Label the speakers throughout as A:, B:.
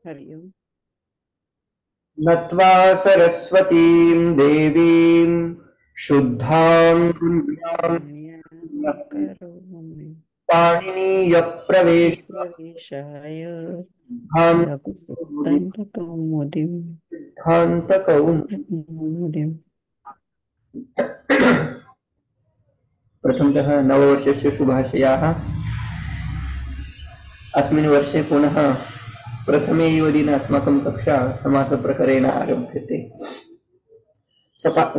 A: हरि ओम्।
B: नत्वा सरस्वतीं देवीं शुद्धां गुण्यां
A: पुण्यां करोमि
B: पाणिनीयप्रवेशाय
A: प्रवेशाय लघुसिद्धान्तकौमुदीम् कौमुदीम्।
B: प्रथमतः नववर्षस्य शुभाशयाः। अस्मिन् वर्षे पुनः प्रथमे एव दिने अस्माकं कक्षा समासप्रकरेण आरभ्यते।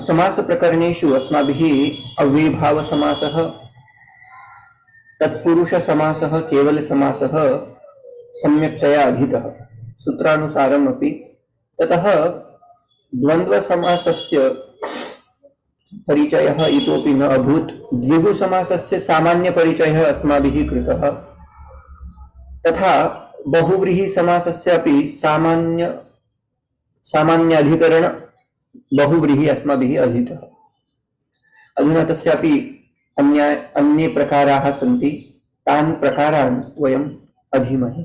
B: समासप्रकरणेषु अस्माभिः अव्ययीभावसमासः, तत्पुरुषसमासः, केवलसमासः सम्यक्तया अधीतः सूत्रानुसारम् अपि। ततः द्वन्द्वसमासस्य परिचयः इतोपि न अभूत्। द्विगुसमासस्य सामान्यपरिचयः अस्माभिः कृतः। तथा बहुव्रीहिसमासस्य अपि सामान्याधिकरण बहुव्रीहि अस्माभिः अधीतः। अधुना तस्यापि अन्ये प्रकाराः सन्ति, तान् प्रकारान् वयम् अधीमहे।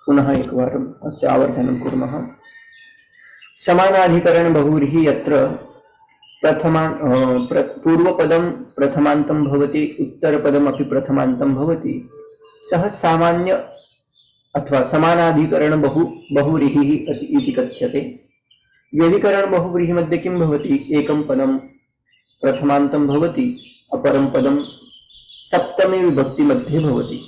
B: पुनः एकवारम् अस्य आवर्धनं कुर्मः। समानाधिकरण बहुव्रीहि यत्र पूर्वपदं प्रथमान्तं भवति, उत्तरपदम् अपि प्रथमान्तं भवति, सः सामान्य अथवा समानाधिकरण बहुव्रीहिः इति कथ्यते। व्यधिकरण बहुव्रीहि मध्ये किं भवति? एकं पदं प्रथमान्तं भवति, अपरं पदं सप्तमी विभक्ति मध्ये भवति।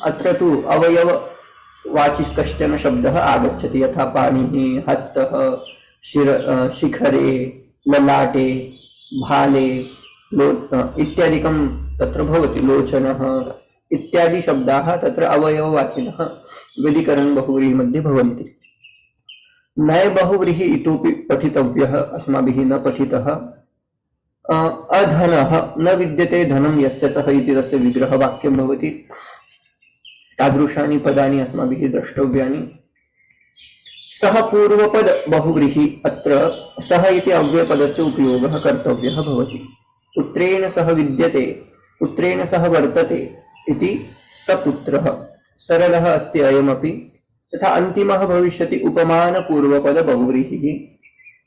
B: अत्र तु अवयववाची कश्चन शब्दः आगच्छति, यथा पाणिः, हस्तः, शिखरे, ललाटे, भाले इत्यादिकं तत्र भवति। लोचनः इत्यादि शब्दाः तत्र अवयववाचिनः व्यधिकरण बहुव्रीहि मध्ये भवन्ति। नय बहुव्रीहि इतोपि पठितव्यः, अस्माभिः न पठितः। अधनः न विद्यते धनं यस्य सः इति तस्य विग्रहवाक्यं भवति। तादृशानि पदानि अस्माभिः द्रष्टव्यानि। सः पूर्वपद बहुव्रीहि, अत्र सः इति अव्ययपदस्य उपयोगः कर्तव्यः भवति। पुत्रेण सह विद्यते, पुत्रेण सह वर्तते इति सपुत्रः, सरलः अस्ति अयमपि। तथा अन्तिमः भविष्यति उपमानपूर्वपद बहुव्रीहिः,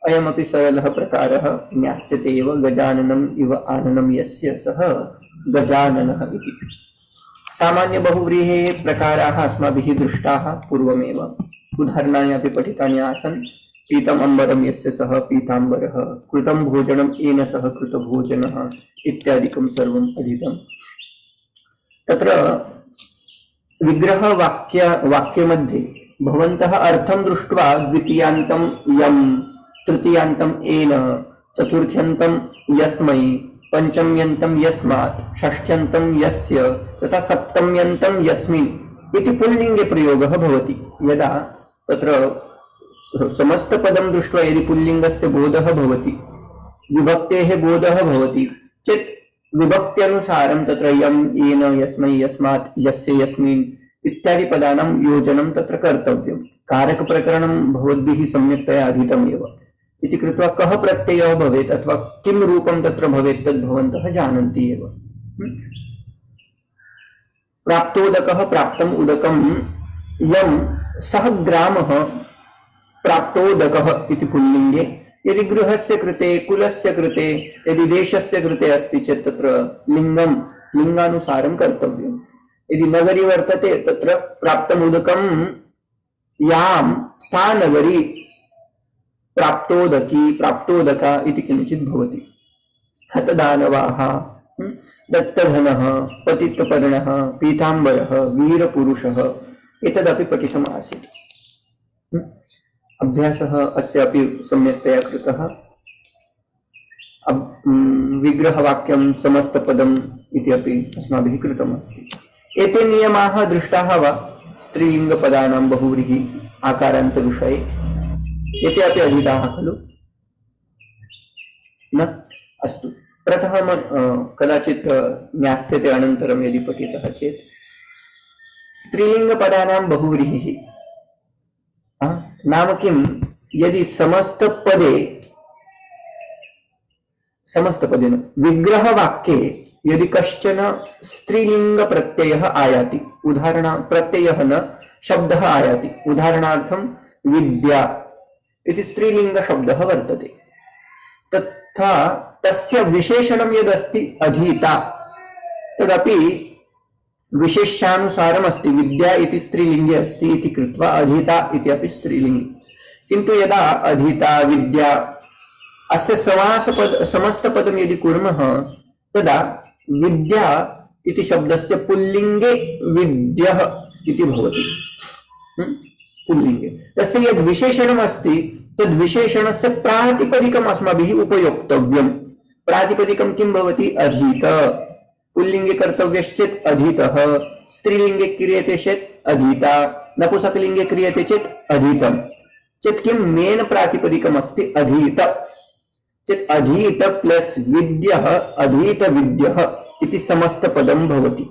B: अयमपि सरलः प्रकारः, ज्ञास्यते एव। गजाननम् इव आननं यस्य सः गजाननः इति। सामान्य बहुव्रीहेः प्रकाराः अस्माभिः दृष्टाः पूर्वमेव, उदाहरणानि अपि पठितानि आसन्। पीतम् अम्बरं यस्य सः पीताम्बरः, कृतं भोजनं येन सह कृतभोजनः इत्यादिकं सर्वम् अधीतम्। तत्र वाक्यमध्ये भवन्तः अर्थं दृष्ट्वा द्वितीयान्तं यं, तृतीयान्तं येन, चतुर्थ्यन्तं यस्मै, पंचम्यन्तं यस्मात्, षष्ठ्यन्तं यस्य, तथा सप्तम्यन्तं यस्मिन् इति पुल्लिङ्गे प्रयोगः भवति। यदा तत्र समस्तपदं दृष्ट्वा यदि पुल्लिङ्गस्य बोधः भवति, विभक्तेः बोधः भवति चेत् विभक्त्यनुसारं तत्र यं, येन, यस्मै, यस्मात्, यस्य, यस्मिन् इत्यादि पदानां योजनं तत्र कर्तव्यं। कारकप्रकरणं भवद्भिः सम्यक्तया अधीतम् एव इति कृत्वा कः प्रत्ययः भवेत् अथवा किं रूपं तत्र भवेत् तद् भवन्तः जानन्ति एव। प्राप्तोदकः, प्राप्तम् उदकं, यं, सः ग्रामः, प्राप्तोदकः इति पुल्लिङ्गे। यदि गृहस्य कृते, कुलस्य कृते, यदि देशस्य कृते अस्ति चेत् तत्र लिङ्गं लिङ्गानुसारं कर्तव्यम्। यदि नगरी वर्तते तत्र प्राप्तमुदकं यां सा नगरी प्राप्तोदकी, प्राप्तोदका इति किञ्चित् भवति। हतदानवाः, दत्तधनः, पतितपर्णः, पीताम्बरः, वीरपुरुषः एतदपि पठितम् आसीत्। अभ्यासः अस्यापि सम्यक्तया कृतः। विग्रहवाक्यं समस्तपदम् इति अपि अस्माभिः कृतम् अस्ति। एते नियमाः दृष्टाः वा स्त्रीलिङ्गपदानां बहुव्रीहि आकारान्तविषये? एते अपि अधीताः खलु? न? अस्तु, प्रथमं कदाचित् ज्ञास्यते, अनन्तरं यदि पठितः चेत्। स्त्रीलिङ्गपदानां बहुव्रीहिः नाम किं? यदि समस्तपदे समस्तपदेन विग्रहवाक्ये यदि कश्चन स्त्रीलिङ्गप्रत्ययः आयाति, उदाहरण प्रत्ययः न शब्दः आयाति, उदाहरणार्थं विद्या इति स्त्रीलिङ्गशब्दः वर्तते, तथा तस्य विशेषणं यदस्ति अधीता, तदपि विशेषानुसारम् अस्ति। विद्या इति स्त्रीलिङ्गे अस्ति इति कृत्वा अधीता इति अपि स्त्रीलिङ्गे, किन्तु यदा अधीता विद्या अस्य समस्तपदं यदि कुर्मः तदा विद्या इति शब्दस्य पुल्लिङ्गे विद्यः इति भवति। पुल्लिङ्गे तस्य यद् विशेषणम् अस्ति तद् विशेषणस्य प्रातिपदिकम् अस्माभिः उपयोक्तव्यम्। प्रातिपदिकं किं भवति? अधीत। पुल्लिङ्गे कर्तव्यश्चेत् अधीतः, स्त्रीलिङ्गे क्रियते चेत् अधीता, नपुंसकलिङ्गे क्रियते चेत् अधीतं। चेत् किं मेन प्रातिपदिकम् अस्ति? अधीत। चेत् अधीत प्लस विद्यः अधीत विद्यः इति समस्तपदं भवति।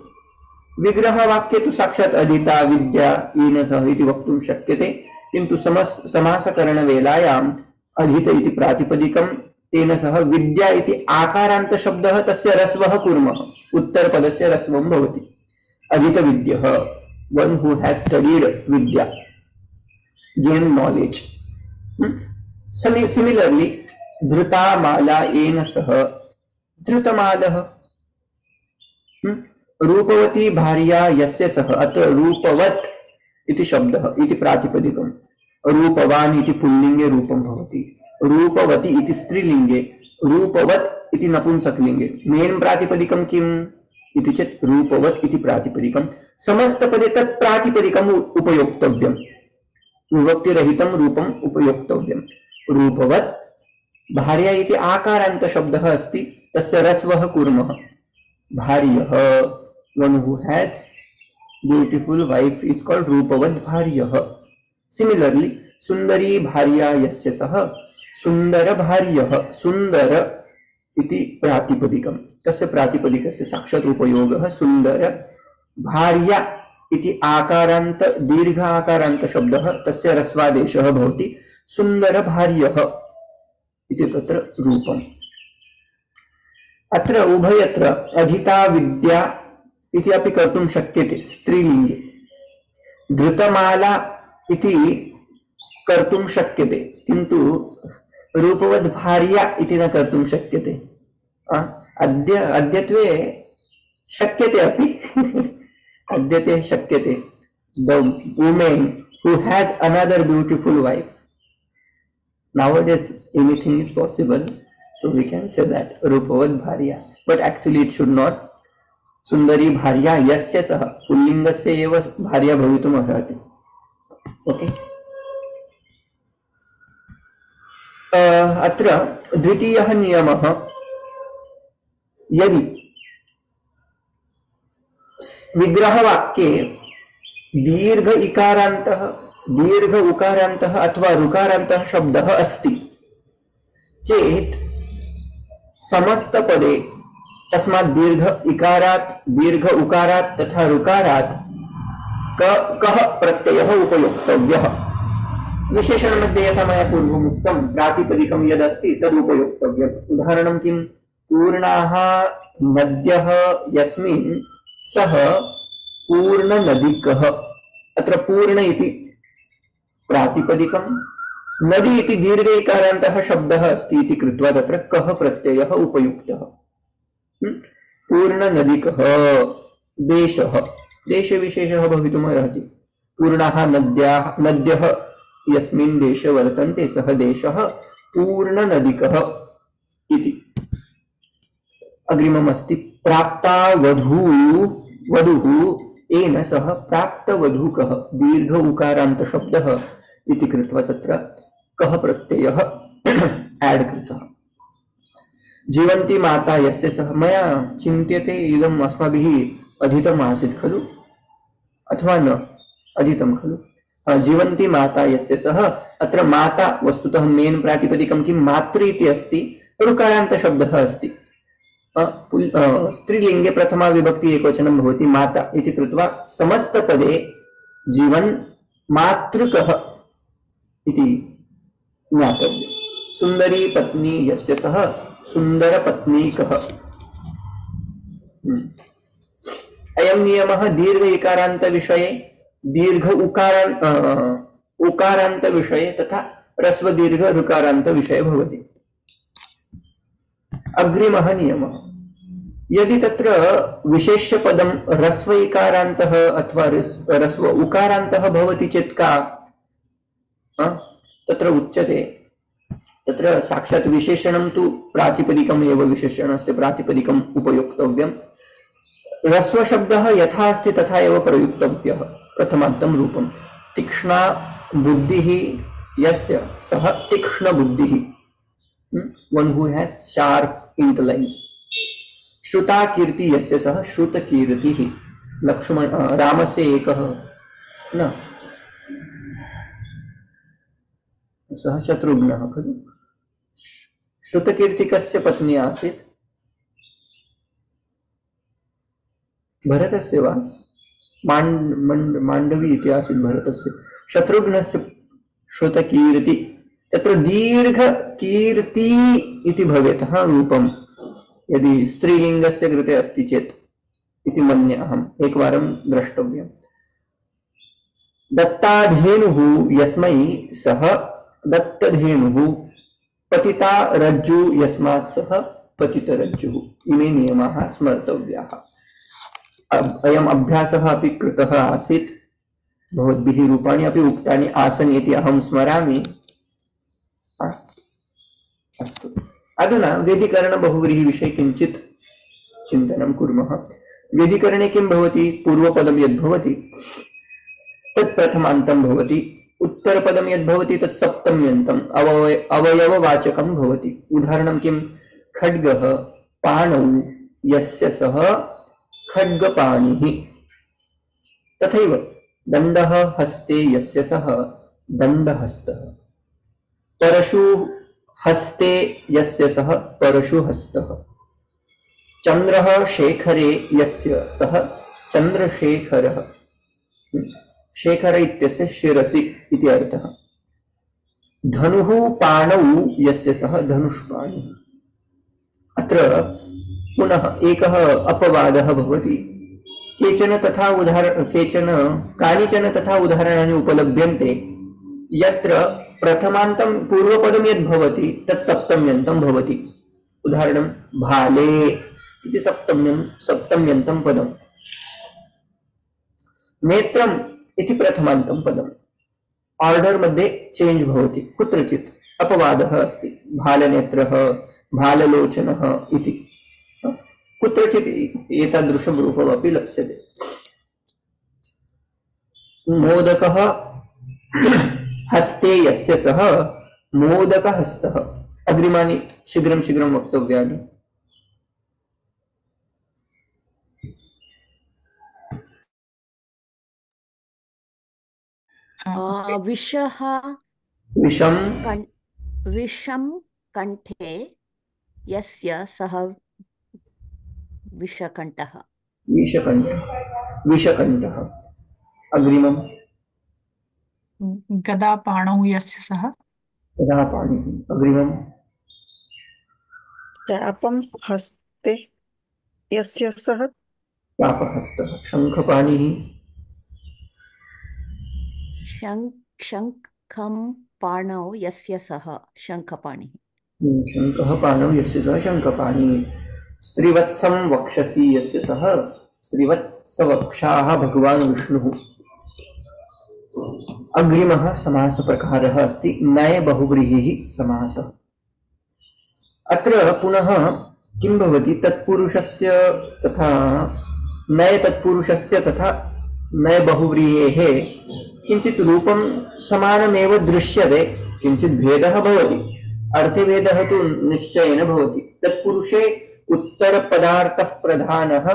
B: विग्रहवाक्ये तु साक्षात् अधीता विद्या येन सह इति वक्तुं शक्यते, किन्तु समासकरणवेलायाम् अधीत इति प्रातिपदिकं, तेन सह विद्या इति आकारान्तशब्दः, तस्य रस्वः कुर्मः, उत्तरपदस्य रस्वं भवति। अधीत विद्यः, one who has studied vidya, gain knowledge. Similarly, धृतामाला येन सह धृतमालः। रूपवती भार्या यस्य सह, अत्र रूपवत् इति शब्दः इति प्रातिपदिकं, रूपवान् इति पुल्लिङ्गे रूपं भवति, रूपवती इति स्त्रीलिङ्गे, रूपवत् इति नपुंसकलिङ्गे। मेन प्रातिपदिकं किम् इति चेत् रूपवत् इति प्रातिपदिकं। समस्तपदे तत् प्रातिपदिकम् उपयोक्तव्यं, विभक्तिरहितं रूपम् उपयोक्तव्यं। रूपवत् भार्या इति आकारान्त शब्दः अस्ति, तस्य रस्वः कुर्मः, भार्यः। one who has beautiful wife is called रूपवत् भार्यः। Similarly, सुन्दरी भार्या यस्य सह सुन्दर भार्यः, सुन्दर इति प्रातिपदिकं, तस्य प्रातिपदिकस्य साक्षात् उपयोगः सुन्दर। भार्या इति आकारान्त दीर्घ आकारान्त शब्दः, तस्य रस्वादेशः भवति, सुन्दर भार्यः इति तत्र रूपम्। अत्र उभयत्र अधीता विद्या इति अपि कर्तुं शक्यते स्त्रीलिङ्गे, धृतमाला इति कर्तुं शक्यते, किन्तु रूपवद् भार्या इति न कर्तुं शक्यते। अद्यत्वे शक्यते अपि अद्यते शक्यते। The woman who has another beautiful wife, nowadays anything is possible, so we can say that रूपवद् भार्या, but actually it should not. सुन्दरी भार्या यस्य सह, पुल्लिङ्गस्य एव भार्या भवितुम् अर्हति। ओके, अत्र द्वितीयः नियमः, यदि विग्रहवाक्ये दीर्घ इकारान्तः, दीर्घ उकारान्तः अथवा ऋकारान्तः शब्दः अस्ति चेत् समस्तपदे तस्मात् दीर्घ इकारात्, दीर्घ उकारात् तथा ऋकारात् कः प्रत्ययः उपयोक्तव्यः। विशेषण मध्ये यथा मया पूर्वम् उक्तं, प्रातिपदिकं यदस्ति तद् उपयोक्तव्यम्। उदाहरणं किं? पूर्णाः नद्यः यस्मिन् सः पूर्णनदिकः। अत्र पूर्ण इति प्रातिपदिकं, नदी इति दीर्घ इकारान्तः शब्दः अस्ति इति कृत्वा तत्र कः प्रत्ययः उपयुक्तः। पूर्णनदिकः, देशः, देशविशेषः भवितुम् अर्हति। पूर्णाः नद्यः यस्मिन् देशे वर्तन्ते सः देशः पूर्णनदिकः इति। अग्रिमम् अस्ति प्राप्ता वधूः येन सह प्राप्तवधूकः, दीर्घ उकारान्त शब्दः इति कृत्वा तत्र कः प्रत्ययः ऐड् कृतः। जीवन्ती माता यस्य सह, मया चिन्त्यते इदम् अस्माभिः अधीतम् आसीत् खलु अथवा न अधीतं खलु। जीवन्ती माता यस्य सह, अत्र माता वस्तुतः मेन प्रातिपदिकं किं? मातृ इति अस्ति, ऋकारान्त शब्दः अस्ति। स्त्रीलिङ्गे प्रथमा विभक्ति एकवचनं भवति माता इति कृत्वा समस्तपदे जीवन मातृकः इति ज्ञातव्यम्। सुन्दरी पत्नी यस्य सह, सुन्दरपत्नीकः। अयं नियमः दीर्घ इकारान्त विषये, दीर्घ उकारान्त विषये तथा ह्रस्व दीर्घ ऋकारान्त विषये भवति। अग्रिमः नियमः, यदि तत्र विशेष्य पदं ह्रस्व इकारान्तः अथवा ह्रस्व उकारान्तः भवति चेत् का तत्र उच्यते, तत्र साक्षात् विशेषणं तु प्रातिपदिकम् एव, विशेषणस्य प्रातिपदिकम् उपयोक्तव्यम्। ह्रस्व शब्दः यथा अस्ति तथा एव प्रयुक्तव्यः। प्रथमान्तं रूपं तीक्ष्णा बुद्धिः यस्य सः तीक्ष्ण बुद्धिः, one who has sharp intellect. श्रुता कीर्ति यस्य सः श्रुत कीर्तिः। लक्ष्मण रामस्य एकः न सः शत्रुघ्नः खलु। श्रुतकीर्तिकस्य पत्नी आसीत् भरतस्य वा मांडवी इति आसीत् भरतस्य। शत्रुघ्नस्य श्रुतकीर्ति, तत्र दीर्घ कीर्ति इति भवेत् रूपं, यदि स्त्रीलिङ्गस्य कृते अस्ति चेत् इति मन्ये अहम्, एकवारं द्रष्टव्यम्। दत्ताधेनुः यस्मै सः दत्तधेनुः, पतिता रज्जु यस्मात् सः पतितरज्जुः। इमे नियमाः स्मर्तव्याः। अयम् अभ्यासः अपि कृतः आसीत्, भवद्भिः रूपाणि अपि उक्तानि आसन् इति अहं स्मरामि। अस्तु, अधुना व्यधिकरण बहुव्रीहि विषये किञ्चित् चिन्तनं कुर्मः। व्यधिकरणे किं भवति, पूर्वपदं यद् भवति तत् प्रथमान्तं भवति, उत्तरपदं यद् भवति तत् सप्तम्यन्तम् अवयववाचकं भवति। उदाहरणं किं, खड्गः पाणौ यस्य सः खड्गपाणिः। तथैव दण्डः हस्ते यस्य सः दण्डहस्तः। परशु हस्ते यस्य सः परशुहस्तः। चन्द्रः शेखरे यस्य सः चन्द्रशेखरः। शेखर इत्यस्य शिरसि इति अर्थः। धनुः पाणौ यस्य सः धनुष्पाणिः। अत्र पुनः एकः अपवादः भवति। कानिचन तथा उदाहरणानि उपलभ्यन्ते यत्र प्रथमान्तं पूर्वपदं यद् भवति तत् सप्तम्यन्तं भवति। उदाहरणं भाले इति सप्तम्यन्तं पदम्। नेत्रम् इति प्रथमान्तं पदम्। आर्डर् मध्ये चेंज भवति, कुत्रचित् अपवादः अस्ति। भालनेत्रः, भाललोचनः इति कुत्रचित् एतादृशं रूपमपि लप्स्यते। मोदकः हस्ते यस्य सः मोदकहस्तः। अग्रिमानि शीघ्रं शीघ्रं वक्तव्यानि।
C: विषः
B: विषं
C: विषं कंठे यस्य सः विषकण्ठः।
B: विषकण्ठः। अग्रिमं
D: गदापाणौ यस्य सः
B: गदापाणिः। अग्रिमं
A: चापं हस्ते यस्य सः
B: चापहस्तः। शङ्खपाणिः।
C: शङ्खं पाणौ यस्य सः शङ्खपाणिः।
B: शङ्खः पाणौ यस्य सः शङ्खपाणिः। श्रीवत्सं वक्षसि यस्य सः श्रीवत्सवक्षाः भगवान् विष्णुः। अग्रिमः समासप्रकारः अस्ति नय बहुव्रीहिः समासः। अत्र पुनः किं भवति, तत्पुरुषस्य तथा नय तत्पुरुषस्य तथा नय बहुव्रीहेः किञ्चित् रूपं समानमेव दृश्यते, किञ्चित् भेदः भवति। अर्थभेदः तु निश्चयेन भवति। तत्पुरुषे उत्तरपदार्थः प्रधानः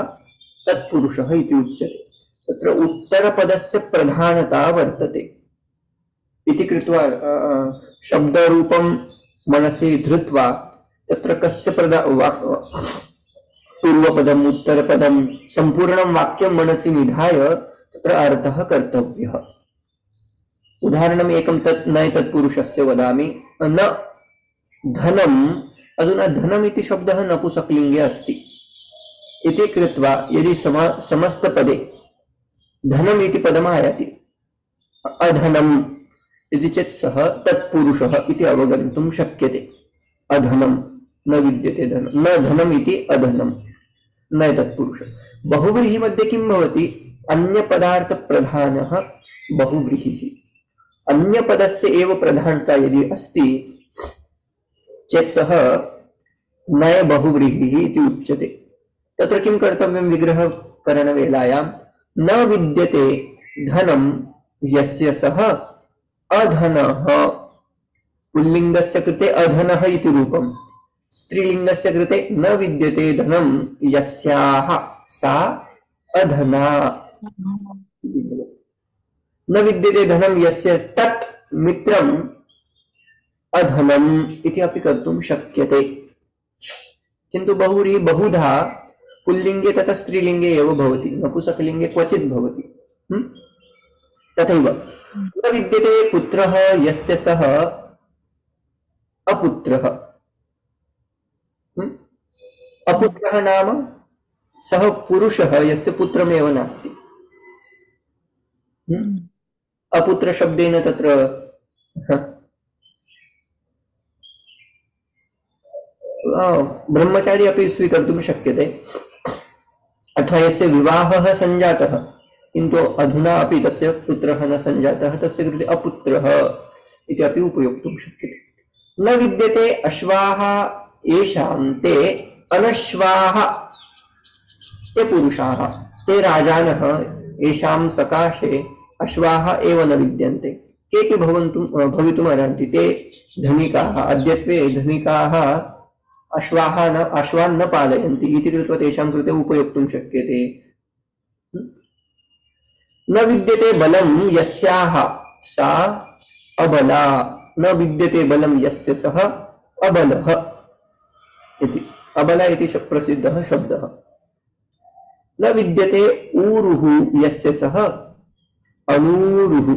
B: तत्पुरुषः इति उच्यते। तत्र उत्तरपदस्य प्रधानता वर्तते इति कृत्वा शब्दरूपं मनसि धृत्वा तत्र कस्य पूर्वपदम् उत्तरपदं सम्पूर्णं वाक्यं मनसि निधाय तत्र अर्थः कर्तव्यः। उदाहरणम् एकं नय तत्पुरुषस्य वदामि। न धनं अधुना धनम् इति शब्दः नपुंसकलिङ्गे अस्ति इति कृत्वा यदि समस्तपदे धनम् इति पदम् आयाति अधनम् इति चेत् सः तत्पुरुषः इति अवगन्तुं शक्यते। अधनं न विद्यते धनं, न धनम् इति अधनं, न तत्पुरुष। बहुव्रीहि मध्ये किं भवति? अन्यपदार्थप्रधानः बहुव्रीहिः। अन्यपदस्य एव प्रधानता यदि अस्ति चेत् सः नय बहुव्रीहिः इति उच्यते। तत्र किं कर्तव्यं? विग्रहकरणवेलायां न विद्यते धनं यस्य सः अधनः। पुल्लिङ्गस्य कृते अधनः इति रूपं, स्त्रीलिङ्गस्य कृते न विद्यते धनं यस्याः सा अधना। न विद्यते धनं यस्य तत् मित्रम् अधनम् इति अपि कर्तुं शक्यते। किन्तु बहुधा पुल्लिङ्गे तथा स्त्रीलिङ्गे एव भवति, नपुंसकलिङ्गे क्वचित् भवति। तथैव न विद्यते पुत्रः यस्य सः अपुत्रः। अपुत्रः नाम सः पुरुषः यस्य पुत्रमेव नास्ति। अपुत्र शब्देन तत्र ब्रह्मचारी अपि स्वीकर्तुं शक्यते, अथवा यस्य विवाहः सञ्जातः किन्तु अधुना अपि तस्य पुत्रः न सञ्जातः, तस्य कृते अपुत्रः इति अपि उपयोक्तुं शक्यते। न विद्यते अश्वाः येषां ते अनश्वाः, ते पुरुषाः, ते राजानः, येषां सकाशे अश्वाः एव न विद्यन्ते। केऽपि भवितुमर्हन्ति, ते धनिकाः। अद्यत्वे धनिकाः अश्वान् न पालयन्ति इति कृत्वा तेषां कृते उपयोक्तुं शक्यते। न विद्यते बलं यस्याः सा अबला, न विद्यते बलं यस्य सः अबलः इति। अबला इति प्रसिद्धः शब्दः। न विद्यते ऊरुः यस्य सः अनूरुः।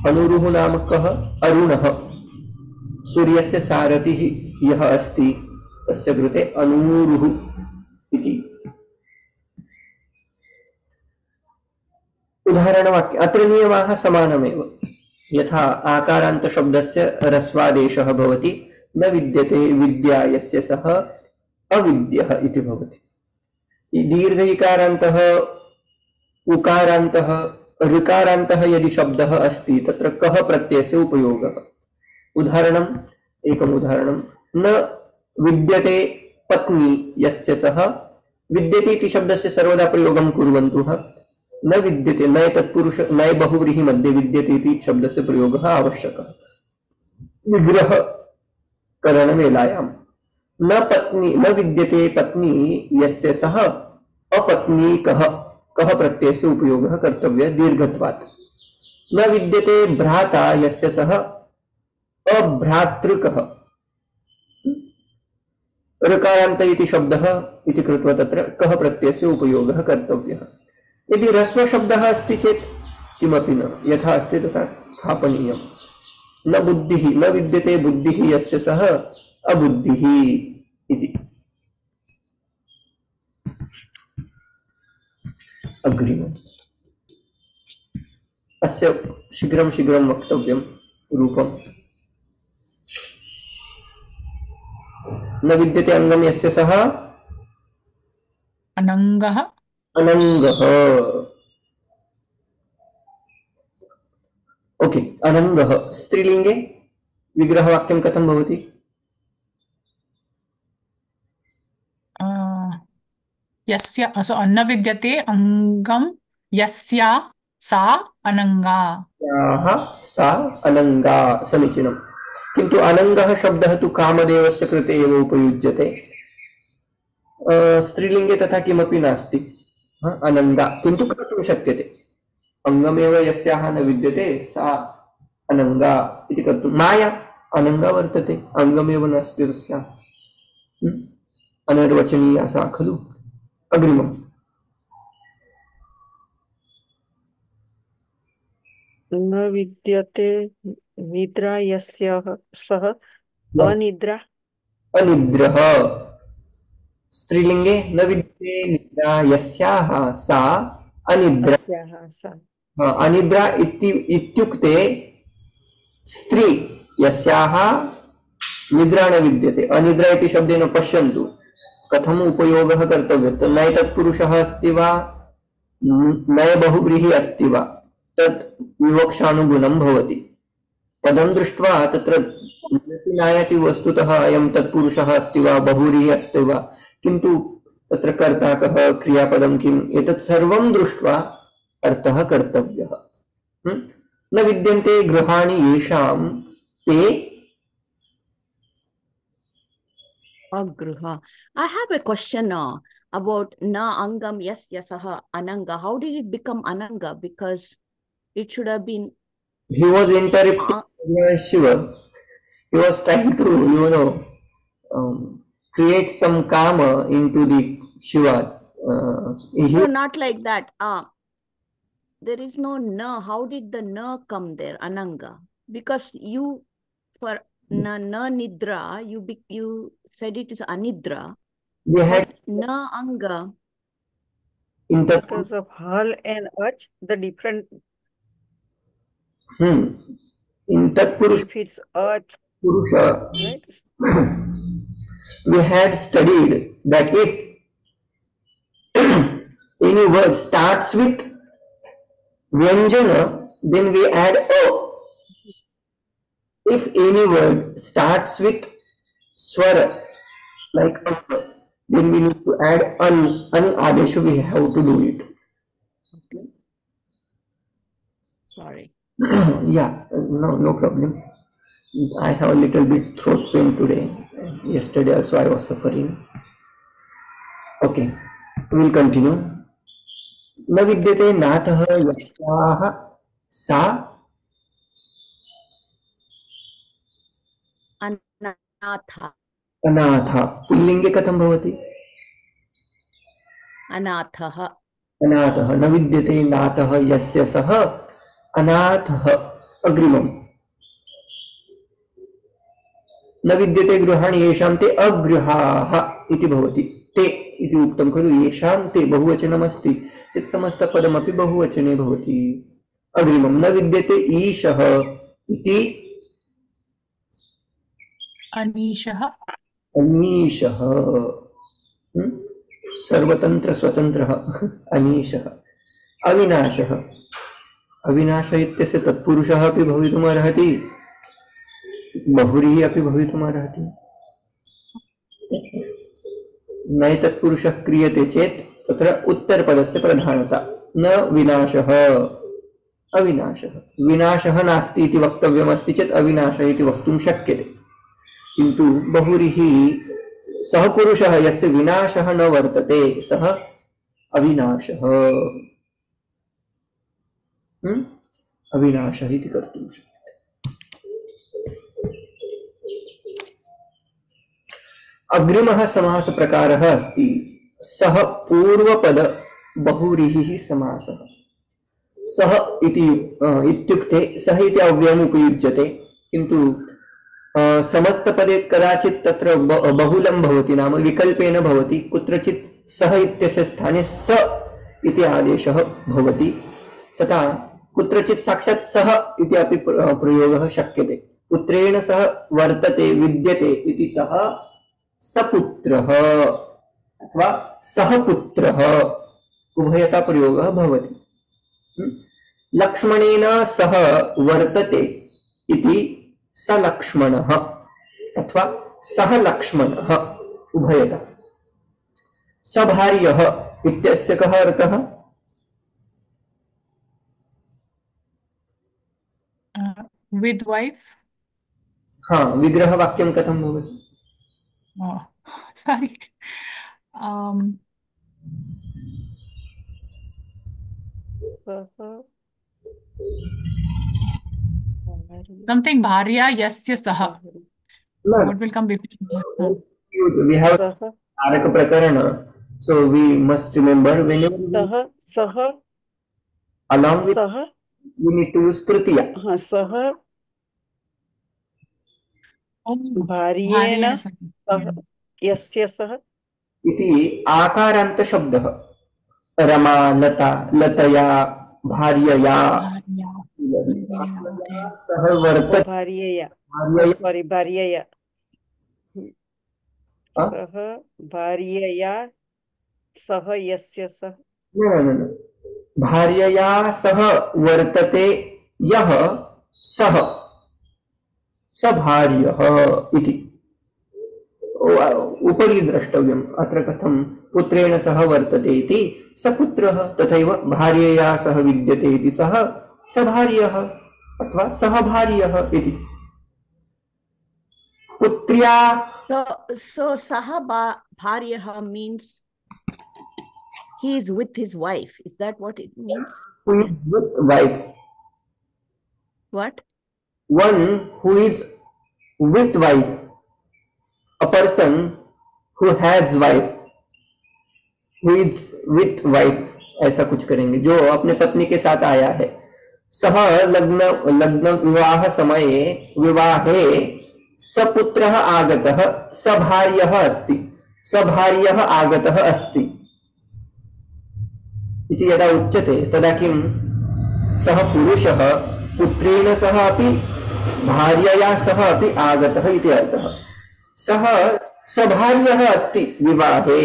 B: अनूरुः नाम कः? अरुणः। सूर्यस्य सारथिः यः अस्ति तस्य कृते अनूरुः इति। उदाहरणवाक्य अत्र नियमाः समानमेव। यथा आकारान्तशब्दस्य ह्रस्वादेशः भवति, न विद्यते विद्या यस्य सः अविद्यः इति भवति। दीर्घ इकारान्तः, उकारान्तः, ऋकारान्तः यदि शब्दः अस्ति तत्र कः प्रत्ययस्य उपयोगः। एकम् उदाहरणं, न विद्यते पत्नी यस्य सः। विद्यते इति शब्दस्य सर्वदा प्रयोगं कुर्वन्तु। न विद्यते, नय तत्पुरुष, नय बहुव्रीहि मध्ये विद्यते इति शब्दस्य प्रयोगः आवश्यकः विग्रहकरणवेलायां। न विद्यते पत्नी यस्य सः अपत्नीकः, कः प्रत्ययस्य उपयोगः कर्तव्यः दीर्घत्वात्। न विद्यते भ्राता यस्य सः अभ्रातृकः। ऋकारान्त इति शब्दः इति कृत्वा तत्र कः प्रत्ययस्य उपयोगः कर्तव्यः। यदि ह्रस्व शब्दः अस्ति चेत् किमपि न, यथा अस्ति तथा स्थापनीयम्। न बुद्धिः, न विद्यते बुद्धिः यस्य सः अबुद्धिः इति। अग्रिमम्, अस्य शीघ्रं वक्तव्यं रूपम्। न विद्यते अङ्गं यस्य सः
D: अनङ्गः।
B: अनङ्गः। ओके, अनङ्गः स्त्रीलिङ्गे विग्रहवाक्यं कथं भवति?
D: यस्य न विद्यते अङ्गं यस्या सा अनङ्गा।
B: सा अनङ्गा, समीचीनं। किन्तु अनङ्गः शब्दः तु कामदेवस्य कृते एव उपयुज्यते। स्त्रीलिङ्गे तथा किमपि नास्ति। अनङ्गा किन्तु कर्तुं शक्यते। अङ्गमेव यस्याः न विद्यते सा अनङ्गा इति कर्तुं। माया अनङ्गा वर्तते, अङ्गमेव नास्ति तस्याः, अनिर्वचनीया सा खलु। अग्रिमम्,
A: न विद्यते निद्रा यस्य सः अनिद्रा।
B: अनिद्रः स्त्रीलिंगे न विद्यते निद्रा यस्याः सा अनिद्रा
A: अस्याः सा
B: अनिद्रा इत्युक्ते स्त्री यस्याः निद्रा न विद्यते अनिद्रा इति शब्देन पश्यन्तु कथम उपयोगः कर्तव्यः नय तत्पुरुषः अस्ति वा नय बहुव्रीहि अस्ति वा तत् विवक्षानुगुणं भवति पदं दृष्ट्वा तत्र मनसि नायाति वस्तुतः अयं तत्पुरुषः अस्ति वा बहुव्रीहि अस्ति वा किन्तु तत्र कर्ता कः क्रियापदं किम् एतत् सर्वं दृष्ट्वा अर्थः कर्तव्यः न विद्यन्ते गृहाणि येषां ते
C: Agruha. I have a question about na angam yasya saha ananga. How did it become ananga? Because it should have been
B: he was interrupting Shiva. He was trying to, create some karma into the Shiva.
C: no, not like that. There is no na. How did the na come there? Ananga. Because you, for na nidra, you said it is anidra.
B: We had
C: But na anga.
B: in the
A: because of hal and ach, the different
B: in Tatpurush
A: if it's ach,
B: Purusha,
A: right?
B: we had studied that if any word starts with Vyanjana, then we add a. If any word starts with Swara, like then we need to add an adesha, we have to do it.
C: Okay. Sorry.
B: Yeah, no problem. I have a little bit throat pain today. Yesterday also I was suffering. Okay, we'll continue. न विद्यते नाथः यस्याः सा
C: Anatha.
B: अनाथा पुल्लिङ्गे कथं भवति
C: Anathaः.
B: अनाथः न विद्यते नाथः यस्य सः अनाथः अग्रिमम् न विद्यते गृहाणि येषां ते अगृहाः इति भवति ते इति उक्तं खलु येषां ते बहुवचनमस्ति चेत् समस्तपदमपि बहुवचने भवति अग्रिमं न विद्यते ईशः इति
D: अनीशः
B: अनीशः सर्वतन्त्र स्वतन्त्रः अनीशः अविनाशः अविनाशः इत्यस्य तत्पुरुषः अपि भवितुम् अर्हति बहुव्रीहि अपि भवितुम् अर्हति नय तत्पुरुषः क्रियते चेत् तत्र उत्तरपदस्य प्रधानता न विनाशः अविनाशः विनाशः नास्ति इति वक्तव्यमस्ति चेत् अविनाशः इति वक्तुं शक्यते किन्तु बहुव्रीहि सः पुरुषः यस्य विनाशः न वर्तते सः अविनाशः अविनाशः इति कर्तुं शक्यते अग्रिमः समास प्रकारः अस्ति सः पूर्वपद बहुव्रीहिः समासः सः इति इत्युक्ते सः इति अव्ययम् उपयुज्यते किन्तु समस्तपदे कदाचित् तत्र बहुलं भवति नाम विकल्पेन भवति कुत्रचित् सः इत्यस्य स्थाने स इति आदेशः भवति तथा कुत्रचित् साक्षात् सः इति अपि प्रयोगः शक्यते पुत्रेण सह वर्तते विद्यते इति सः सपुत्रः अथवा सः पुत्रः उभयता प्रयोगः भवति लक्ष्मणेन सह वर्तते इति सलक्ष्मणः अथवा सः लक्ष्मणः उभयता सभार्यः इत्यस्य कः अर्थः
D: with wife
B: हाँ विग्रहवाक्यं कथं भवति
D: oh sorry something bharya yasya saha so what will come before
B: we have Karaka Prakarana so we must remember whenever
A: सः
B: along with
A: सः
B: we need to use Tritiya
A: सः
D: Oh,
A: भार्येण
D: भार्येण सह।
A: सह यस्य सह
B: इति आकारान्तशब्दः। रमा, लता, लतया, भार्यया,
D: भार्या, भार्यया, okay.
B: सह वर्तते।
A: भार्यया
B: भार्यया,
A: सॉरी भार्यया
B: हाँ?
A: सह भार्यया सह यस्य सह
B: न। भार्यया सह वर्तते यः सः स भार्यः इति। उपरि द्रष्टव्यम्। अत्र कथं पुत्रेण सह वर्तते इति स पुत्रः, तथैव भार्यया सह विद्यते इति सः स भार्यः अथवा सः भार्यः इति। पुत्र्या
C: So saha bharyah means he is with his wife. Is that what it means?
B: who is with wife,
C: What?
B: one who is with wife, a person who has wife, who is with wife, ऐसा कुछ करेंगे, जो अपने पत्नी के साथ आया है। सह लग्न लग्न विवाह समये विवाहे सपुत्रः आगतः सभार्यः अस्ति, सभार्यः आगतः अस्ति इति यदा उच्यते तदा किं सः पुरुषः पुत्रेण सह अपि भार्यया सह अपि आगतः इति अर्थः। सः सभार्यः अस्ति विवाहे,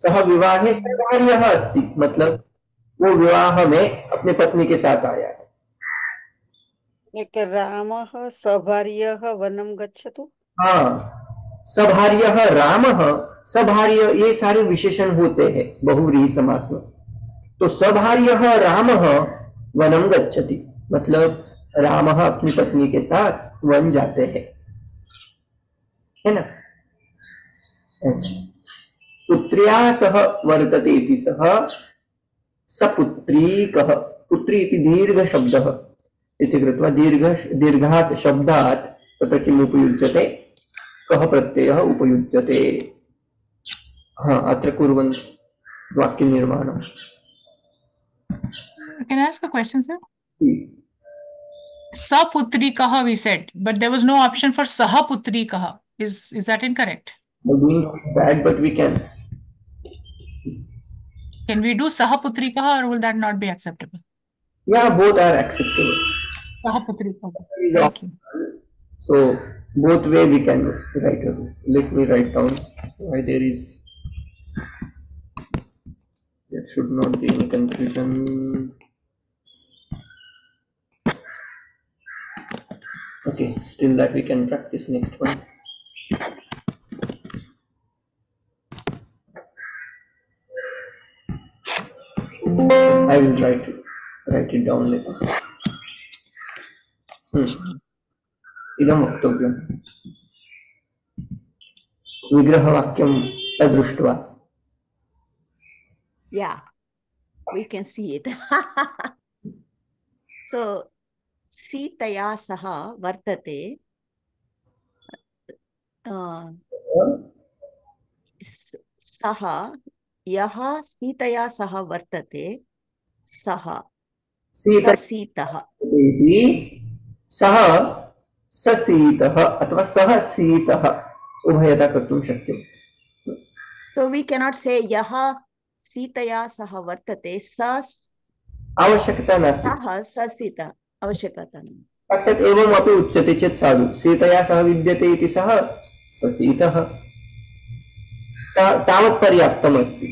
B: सः विवाहे सभार्यः अस्ति, मतलब वो विवाह में अपने पत्नी के साथ आया है।
A: एक रामः सभार्यः वनं गच्छतु।
B: हाँ, सभार्यः रामः, सभार्य, ये सारे विशेषण होते हैं बहुव्रीहि समास में। तो सभार्यः रामः वनं गच्छति, मतलब रामः अपनी पत्नी के साथ वन जाते हैं, है ना। ऐसा पुत्र्या सह वर्तते इति सः सपुत्रीकः, पुत्री इति दीर्घ शब्दः इति कृत्वा दीर्घात् शब्दात् तत्र किम् उपयुज्यते, कः प्रत्ययः उपयुज्यते। हाँ, अत्र कुर्वन् वाक्यनिर्माणम्।
D: Can I ask a question, sir? Saputrikaha we said, but there was no option for Sahaputrikaha. Is that incorrect?
B: I'm doing bad, but we can.
D: Can we do Sahaputrikaha or will that not be acceptable?
B: Yeah, both are acceptable.
D: Sahaputrikaha. Thank you.
B: So both way we can write it. Let me write down why there is. There should not be any confusion. Okay, still that we can practice next one. I will try to write it down later. इदं वक्तव्यम्। विग्रहवाक्यम् अदृष्ट्वा।
C: Yeah, we can see it. So, Sitaya saha vartate. Saha, yaha Sitaya saha vartate. Saha. Sasitaha.
B: सः ससीतः अथवा सः सीतः उभयता कर्तुं शक्यम्।
C: So we cannot say yaha Sitaya saha vartate.
B: आवश्यकता नास्ति।
C: सः ससीतः आवश्यकता नास्ति।
B: साक्षात् एवमपि उच्यते चेत् साधु। सीतया सह विद्यते इति सः ससीतः, तावत् पर्याप्तम् अस्ति।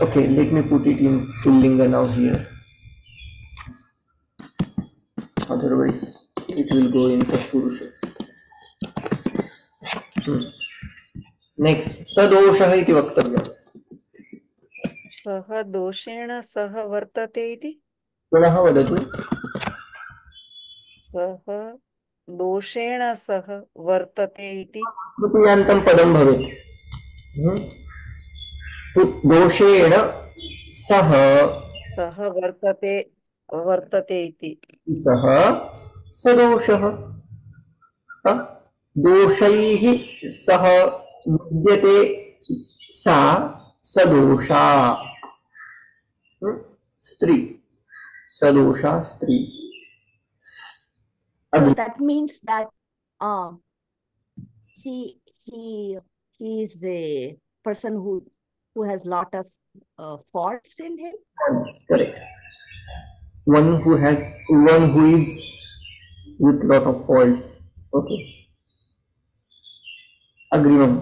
B: Okay, let me put it in Pullinga now here. Otherwise, it will go in Tatpurusha. Next, सदोषः इति वक्तव्यम्।
A: सः दोषेण सह वर्तते इति।
B: पुनः वदतु।
A: सः दोषेण सह वर्तते इति।
B: तृतीयान्तं पदं भवेत्। दोषेण सह
A: वर्तते इति।
B: सः सदोषः। दोषैः सह विद्यते सा सदोषा। स्त्री सदोषा स्त्री।
C: So that means that he is a person who has lot of faults in him.
B: Correct. One who is with lot of faults. Okay. Agreement.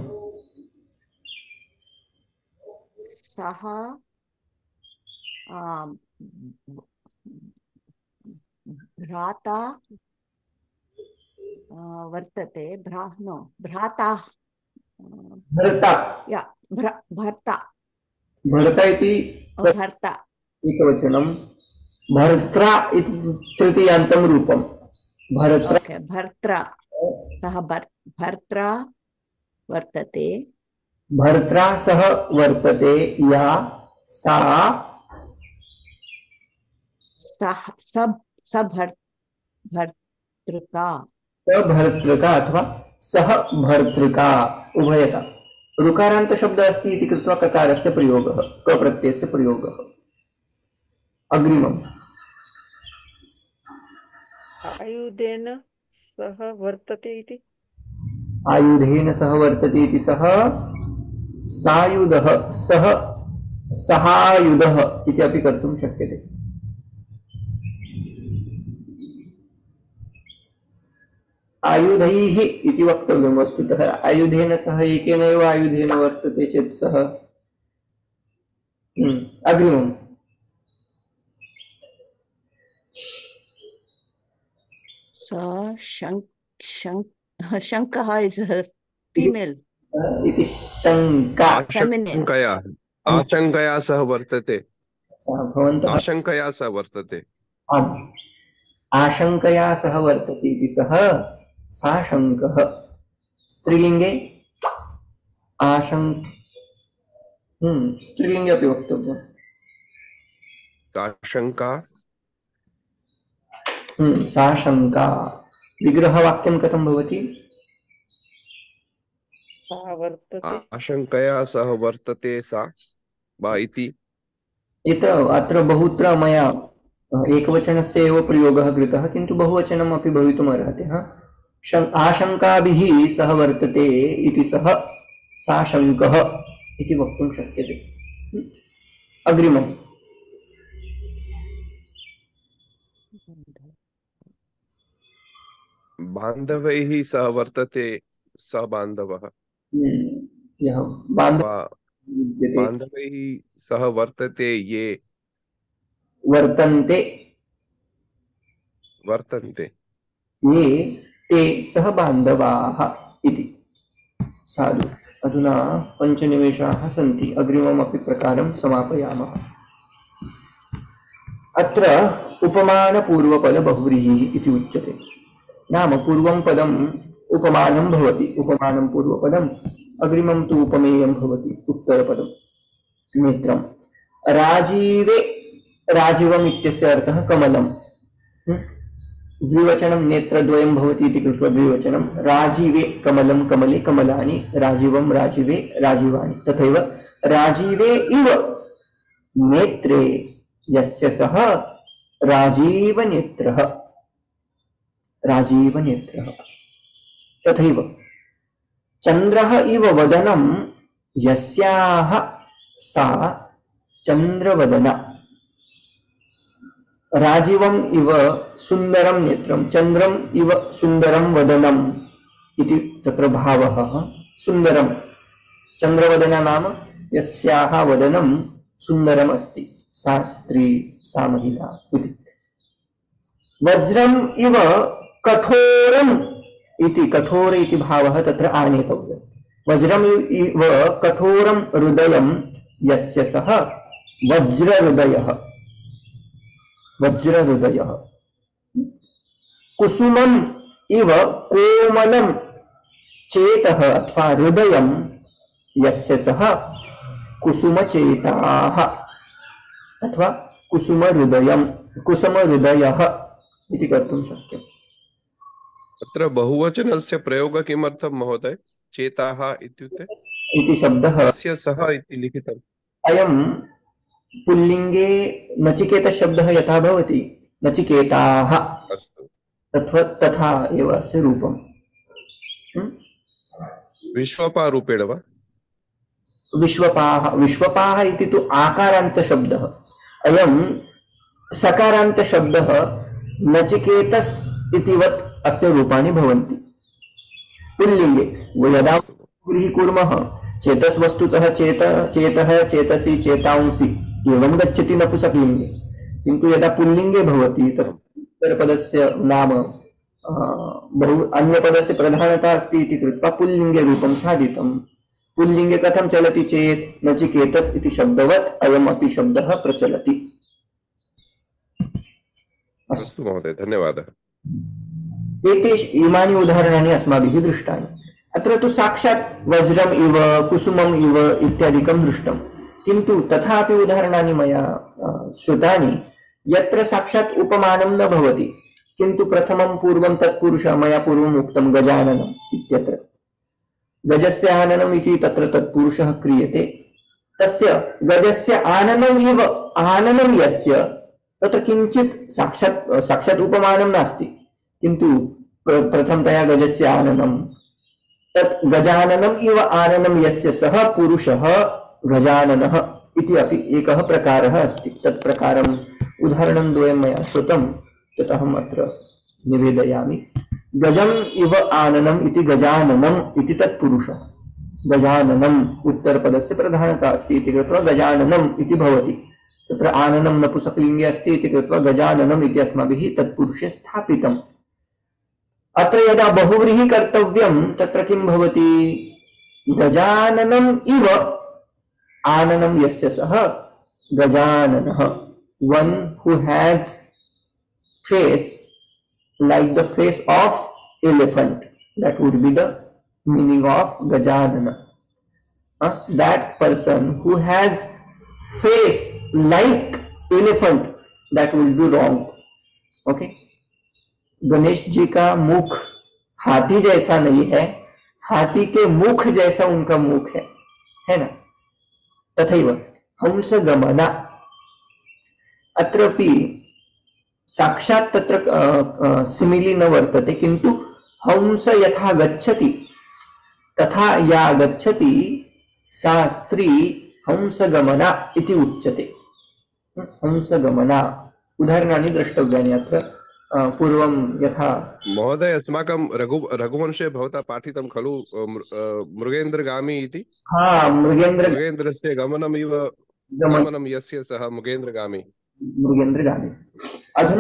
C: Saha Bhrata Vartate Bhrata
B: भरता
C: yeah Bharta
B: भरता इति
C: Bharta
B: एकवचनं भर्त्रा इति तृतीयान्तं रूपं भर्त्रा
C: okay Bhartra Saha Bhartra Vartate
B: भर्त्रा सह वर्तते या सा
C: भर्तृका
B: भर्तृका अथवा सह भर्तृका उभयता ऋकारान्त शब्द अस्ति इति कृत्वा ककारस्य प्रयोगः क प्रत्ययस्य प्रयोगः। अग्रिमम्
A: आयुधेन सह वर्तते इति
B: आयुधेन सह वर्तते इति सह सायुधः सह सहायुधः इति अपि कर्तुं शक्यते। आयुधैः इति वक्तव्यं वस्तुतः आयुधेन सह एकेनैव आयुधेन वर्तते चेत् सः अग्रिमम्
C: शङ्कः is a female
B: इति शङ्का
E: आशंकया सह वर्तते
B: भवन्तः
E: आशंकया सह वर्तते
B: आशंकया सह वर्तते इति सः साशङ्कः स्त्रीलिङ्गे स्त्रीलिङ्गे अपि वक्तव्यम्
E: आशंका
B: साशङ्का विग्रहवाक्यं कथं भवति
A: सा वर्तते
E: आशंकया सह वर्तते सा वा इति
B: अत्र बहुत्र मया एकवचनस्य एव प्रयोगः कृतः किन्तु बहुवचनम् अपि भवितुम् अर्हति आशङ्काभिः सह वर्तते इति सः साशङ्कः इति वक्तुं शक्यते। अग्रिमम्
E: बान्धवैः सह वर्तते स बान्धवः
B: यः
E: बान्धवैः सह वर्तते ये
B: वर्तन्ते ये ते सह बान्धवाः इति। साधु अधुना 5 निमेषाः सन्ति अग्रिममपि प्रकारं समापयामः। अत्र उपमानपूर्वपद बहुव्रीहिः इति उच्यते। नाम पूर्वं पदम् उपमानं भवति उपमानं पूर्वपदम् अग्रिमं तु उपमेयं भवति उत्तरपदं नेत्रं। राजीवे राजीवम् इत्यस्य अर्थः कमलं द्विवचनं नेत्रद्वयं भवति इति कृत्वा द्विवचनं राजीवे कमलं कमले कमलानि राजीवं राजीवे राजीवानि तथैव राजीवे इव नेत्रे यस्य सः राजीवनेत्रः तथैव चन्द्रः इव वदनं यस्याः सा चन्द्रवदना राजीवम् इव सुन्दरं नेत्रं चन्द्रम् इव सुन्दरं वदनम् इति तत्र भावः सुन्दरं चन्द्रवदना नाम यस्याः वदनं सुन्दरम् अस्ति सा स्त्री सा महिला इति। वज्रम् इव कठोरम् इति कठोर इति भावः तत्र आनेतव्यः। वज्रम् इव कठोरं हृदयं यस्य सः वज्रहृदयः कुसुमम् इव कोमलं चेतः अथवा हृदयं यस्य सः कुसुमचेताः अथवा कुसुमहृदयः इति कर्तुं शक्यम्।
E: अत्र बहुवचनस्य प्रयोगः किमर्थं महोदय चेताः इत्युक्ते
B: इति शब्दः
E: तस्य सः इति लिखितम्
B: अयं पुल्लिङ्गे नचिकेतशब्दः यथा भवति नचिकेताः
E: अस्तु
B: तथा एव अस्य रूपम्।
E: विश्वपारूपेण वा?
B: विश्वपाः इति तु आकारान्तशब्दः। अयं सकारान्तशब्दः नचिकेतस् इतिवत् अस्य रूपाणि भवन्ति पुल्लिङ्गे। यदा कुर्मः चेतस् वस्तुतः चेतः चेतसि चेतांसि एवं गच्छति नपुंसकलिङ्गे, किन्तु यदा पुल्लिङ्गे भवति तत् उत्तरपदस्य नाम बहु अन्यपदस्य प्रधानता अस्ति इति कृत्वा पुल्लिङ्गे रूपं साधितं। पुल्लिङ्गे कथं चलति चेत् नचिकेतस् इति शब्दवत् अयमपि शब्दः प्रचलति।
E: अस्तु महोदय, धन्यवादः।
B: इमानि उदाहरणानि अस्माभिः दृष्टानि। अत्र तु साक्षात् वज्रम् इव कुसुमम् इव इत्यादिकं दृष्टं, किन्तु तथापि उदाहरणानि मया श्रुतानि यत्र साक्षात् उपमानं न भवति, किन्तु प्रथमं पूर्वं तत्पुरुषः मया पूर्वम् उक्तं गजाननम् इत्यत्र गजस्य आननम् इति तत्र तत्पुरुषः क्रियते। तस्य गजस्य आननम् इव आननं यस्य तत्र किञ्चित् साक्षात् उपमानं नास्ति, किन्तु प्रथमतया गजस्य आननं तत् गजाननम् इव आननं यस्य सः पुरुषः गजाननः इति अपि एकः प्रकारः अस्ति। तत् प्रकारम् उदाहरणं द्वयं मया श्रुतं, तत् अहम् अत्र निवेदयामि। गजम् इव आननम् इति गजाननम् इति तत्पुरुषः, गजाननम् उत्तरपदस्य प्रधानता अस्ति इति कृत्वा गजाननम् इति भवति। तत्र आननं नपुंसकलिङ्गे अस्ति इति कृत्वा गजाननम् इति अस्माभिः तत्पुरुषे स्थापितम्। अत्र यदा बहुव्रीहि कर्तव्यं तत्र किं भवति? गजाननम् इव आननं यस्य सः गजाननः, one who has face like the face of elephant, that would be the meaning of gajanana. That person who has face like elephant, that will be wrong. Okay, Ganesh ji का मुख हाथी जैसा नहीं है, हाथी के मुख जैसा उनका मुख है ना। तथैव हंस गमना, अत्रापि साक्षात् तत्र सिमिली न वर्तते, किन्तु हंस यथा गच्छति तथा या गच्छति सा स्त्री हंसगमना इति उच्यते। हंसगमना उदाहरणानि द्रष्टव्यानि अत्र पूर्वं यथा।
E: महोदय, अस्माकं रघुवंशे भवता पाठितं खलु मृगेन्द्रगामी इति? मृगेन्द्रस्य गमनमिव गमनं यस्य सः मृगेन्द्रगामी।
B: अधुना